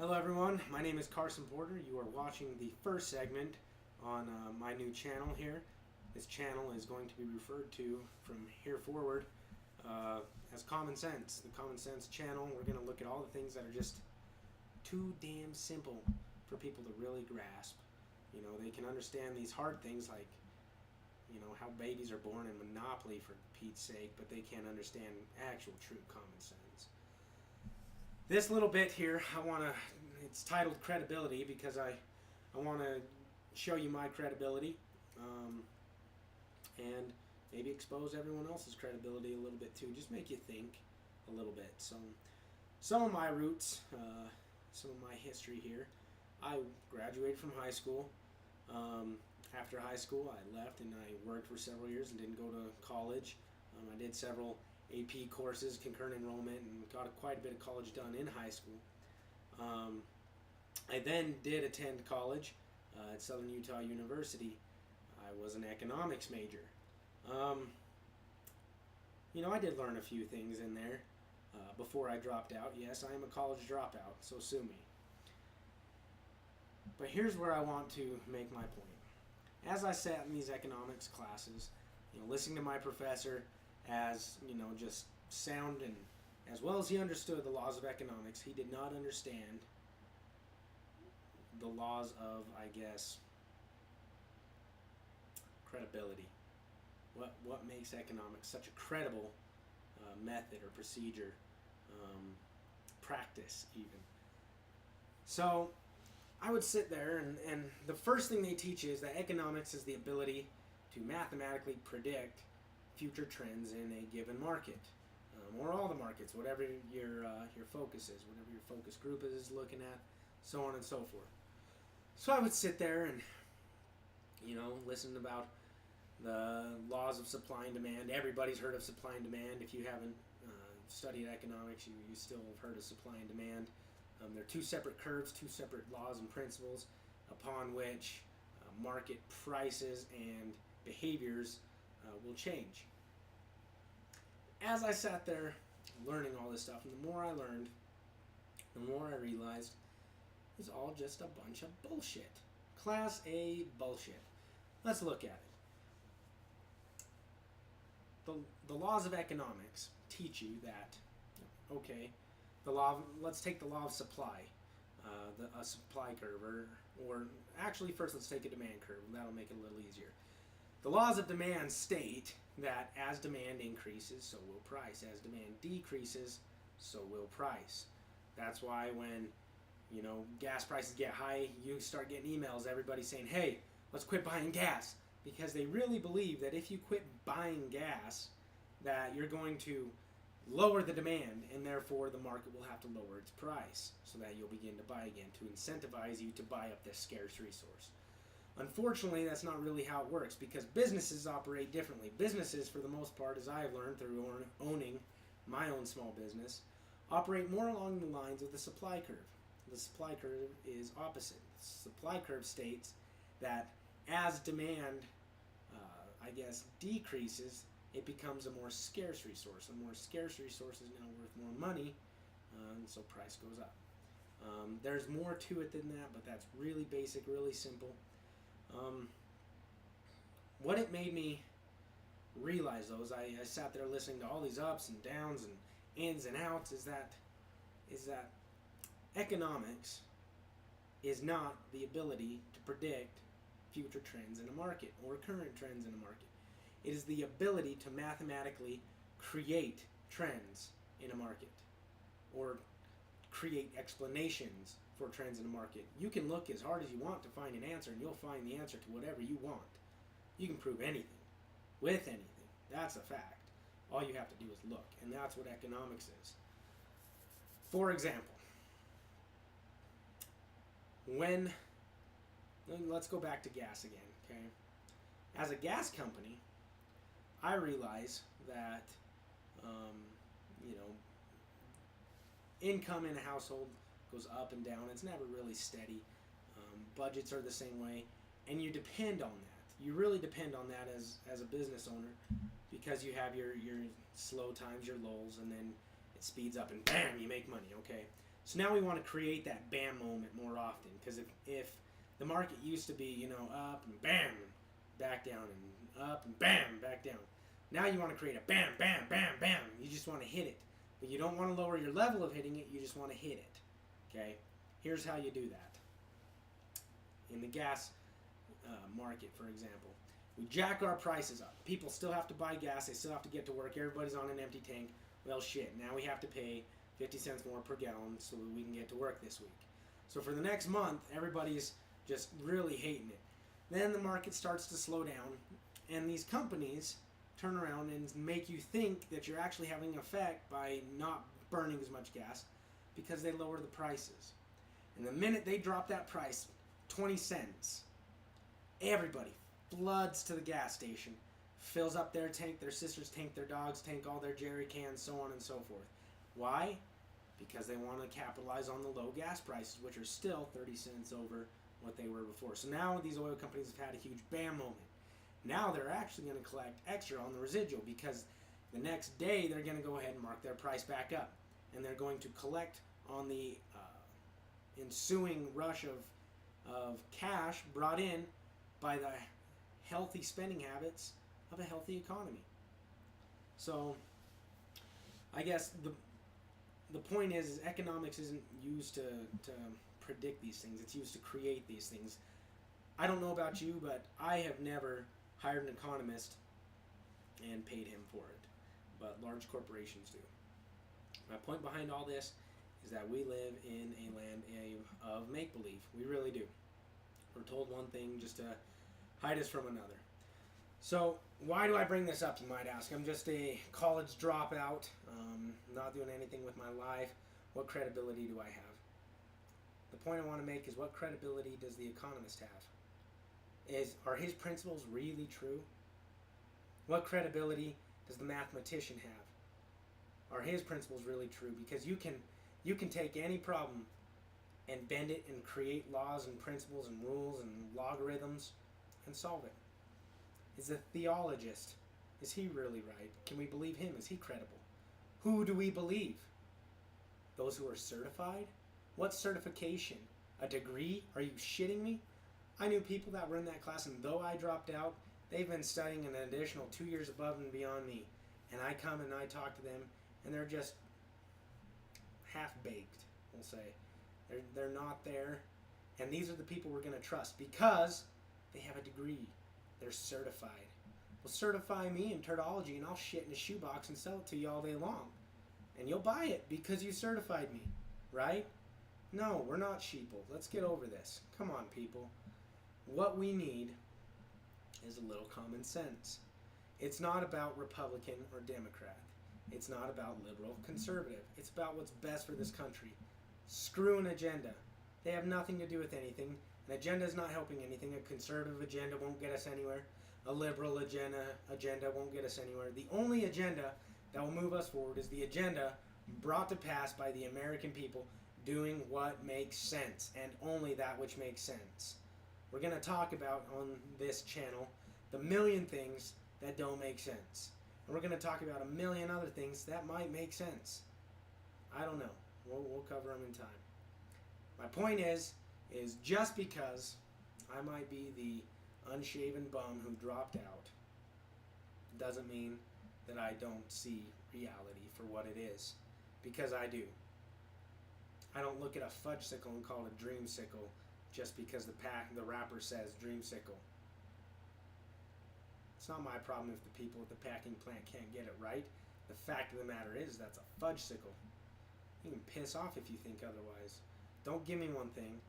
Hello everyone, my name is Carson Porter. You are watching the first segment on my new channel here. This channel is going to be referred to from here forward as Common Sense. The Common Sense channel, we're going to look at all the things that are just too damn simple for people to really grasp. You know, they can understand these hard things like, you know, how babies are born in Monopoly for Pete's sake, but they can't understand actual true common sense. This little bit here, it's titled Credibility because I want to show you my credibility and maybe expose everyone else's credibility a little bit too. Just make you think a little bit. So, some of my roots, some of my history here. I graduated from high school. After high school, I left and I worked for several years and didn't go to college. I did several AP courses, concurrent enrollment, and got quite a bit of college done in high school. I then did attend college at Southern Utah University. I was an economics major. You know, I did learn a few things in there before I dropped out. Yes, I am a college dropout, so sue me. But here's where I want to make my point. As I sat in these economics classes, you know, listening to my professor as, you know, just sound, and as well as he understood the laws of economics, he did not understand the laws of, I guess, credibility. What makes economics such a credible method or procedure, practice even. So I would sit there, and the first thing they teach you is that economics is the ability to mathematically predict future trends in a given market, or all the markets, whatever your focus is, whatever your focus group is looking at, so on and so forth. So I would sit there and, you know, listen about the laws of supply and demand. Everybody's heard of supply and demand. If you haven't studied economics, you still have heard of supply and demand. They're two separate curves, two separate laws and principles upon which market prices and behaviors will change. As I sat there learning all this stuff, and the more I learned, the more I realized it's all just a bunch of bullshit. Class A bullshit. Let's look at it. The laws of economics teach you that, okay, let's take the law of supply, a supply curve, or actually first let's take a demand curve. That'll make it a little easier. The laws of demand state that as demand increases, so will price. As demand decreases, so will price. That's why when, you know, gas prices get high, you start getting emails, everybody saying, hey, let's quit buying gas. Because they really believe that if you quit buying gas, that you're going to lower the demand, and therefore the market will have to lower its price so that you'll begin to buy again, to incentivize you to buy up this scarce resource. Unfortunately, that's not really how it works, because businesses operate differently. Businesses, for the most part, as I have learned through owning my own small business, operate more along the lines of the supply curve. The supply curve is opposite. The supply curve states that as demand, decreases, it becomes a more scarce resource. A more scarce resource is now worth more money, and so price goes up. There's more to it than that, but that's really basic, really simple. What it made me realize, though, as I sat there listening to all these ups and downs and ins and outs, is that economics is not the ability to predict future trends in a market or current trends in a market. It is the ability to mathematically create trends in a market or create explanations for trends in a market. You can look as hard as you want to find an answer, and you'll find the answer to whatever you want. You can prove anything with anything. That's a fact. All you have to do is look, and that's what economics is. For example, let's go back to gas again, okay? As a gas company, I realize that, income in a household goes up and down. It's never really steady. Budgets are the same way, and you depend on that. You really depend on that as a business owner, because you have your slow times, your lulls, and then it speeds up and bam, you make money, okay? So now we want to create that bam moment more often, because if the market used to be, up and bam, back down, and up and bam, back down. Now you want to create a bam, bam, bam, bam. You just want to hit it. But you don't want to lower your level of hitting it, you just want to hit it. Okay? Here's how you do that. In the gas market, for example, we jack our prices up. People still have to buy gas, they still have to get to work, everybody's on an empty tank. Well, shit, now we have to pay 50 cents more per gallon so that we can get to work this week. So for the next month, everybody's just really hating it. Then the market starts to slow down, and these companies turn around and make you think that you're actually having an effect by not burning as much gas because they lower the prices. And the minute they drop that price, 20 cents, everybody floods to the gas station, fills up their tank, their sister's tank, their dog's tank, all their jerry cans, so on and so forth. Why? Because they want to capitalize on the low gas prices, which are still 30 cents over what they were before. So now these oil companies have had a huge bam moment. Now they're actually going to collect extra on the residual, because the next day they're going to go ahead and mark their price back up. And they're going to collect on the ensuing rush of cash brought in by the healthy spending habits of a healthy economy. So I guess the point is economics isn't used to predict these things. It's used to create these things. I don't know about you, but I have never hired an economist and paid him for it. But large corporations do. My point behind all this is that we live in a land of make-believe. We really do. We're told one thing just to hide us from another. So why do I bring this up, you might ask? I'm just a college dropout, not doing anything with my life. What credibility do I have? The point I want to make is, what credibility does the economist have? Are his principles really true? What credibility does the mathematician have? Are his principles really true? Because you can take any problem and bend it and create laws and principles and rules and logarithms and solve it. Is a theologist, is he really right? Can we believe him? Is he credible? Who do we believe? Those who are certified? What certification? A degree? Are you shitting me? I knew people that were in that class, and though I dropped out, they've been studying an additional 2 years above and beyond me. And I come and I talk to them, and they're just half-baked, we'll say. They're not there. And these are the people we're going to trust because they have a degree. They're certified. Well, certify me in turtology, and I'll shit in a shoebox and sell it to you all day long. And you'll buy it because you certified me, right? No, we're not sheeple. Let's get over this. Come on, people. What we need is a little common sense. It's not about Republican or Democrat. It's not about liberal, conservative. It's about what's best for this country. Screw an agenda. They have nothing to do with anything. An agenda is not helping anything. A conservative agenda won't get us anywhere. A liberal agenda won't get us anywhere. The only agenda that will move us forward is the agenda brought to pass by the American people doing what makes sense, and only that which makes sense. We're going to talk about on this channel the million things that don't make sense. And we're going to talk about a million other things that might make sense. I don't know. We'll cover them in time. My point is just because I might be the unshaven bum who dropped out doesn't mean that I don't see reality for what it is. Because I do. I don't look at a fudgesicle and call it a dreamsicle just because the wrapper says dreamsicle. It's not my problem if the people at the packing plant can't get it right. The fact of the matter is that's a fudgesicle. You can piss off if you think otherwise. Don't give me one thing.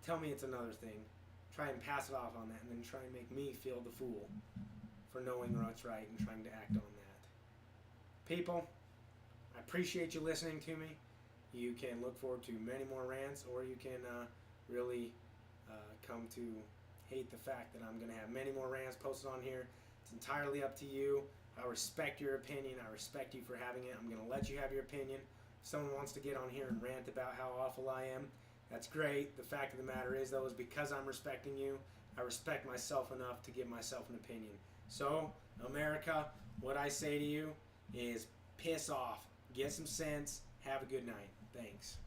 Tell me it's another thing. Try and pass it off on that, and then try and make me feel the fool for knowing what's right and trying to act on that. People, I appreciate you listening to me. You can look forward to many more rants, or you can really come to hate the fact that I'm going to have many more rants posted on here. It's entirely up to you. I respect your opinion. I respect you for having it. I'm going to let you have your opinion. If someone wants to get on here and rant about how awful I am, that's great. The fact of the matter is, though, is because I'm respecting you, I respect myself enough to give myself an opinion. So, America, what I say to you is piss off. Get some sense. Have a good night. Thanks.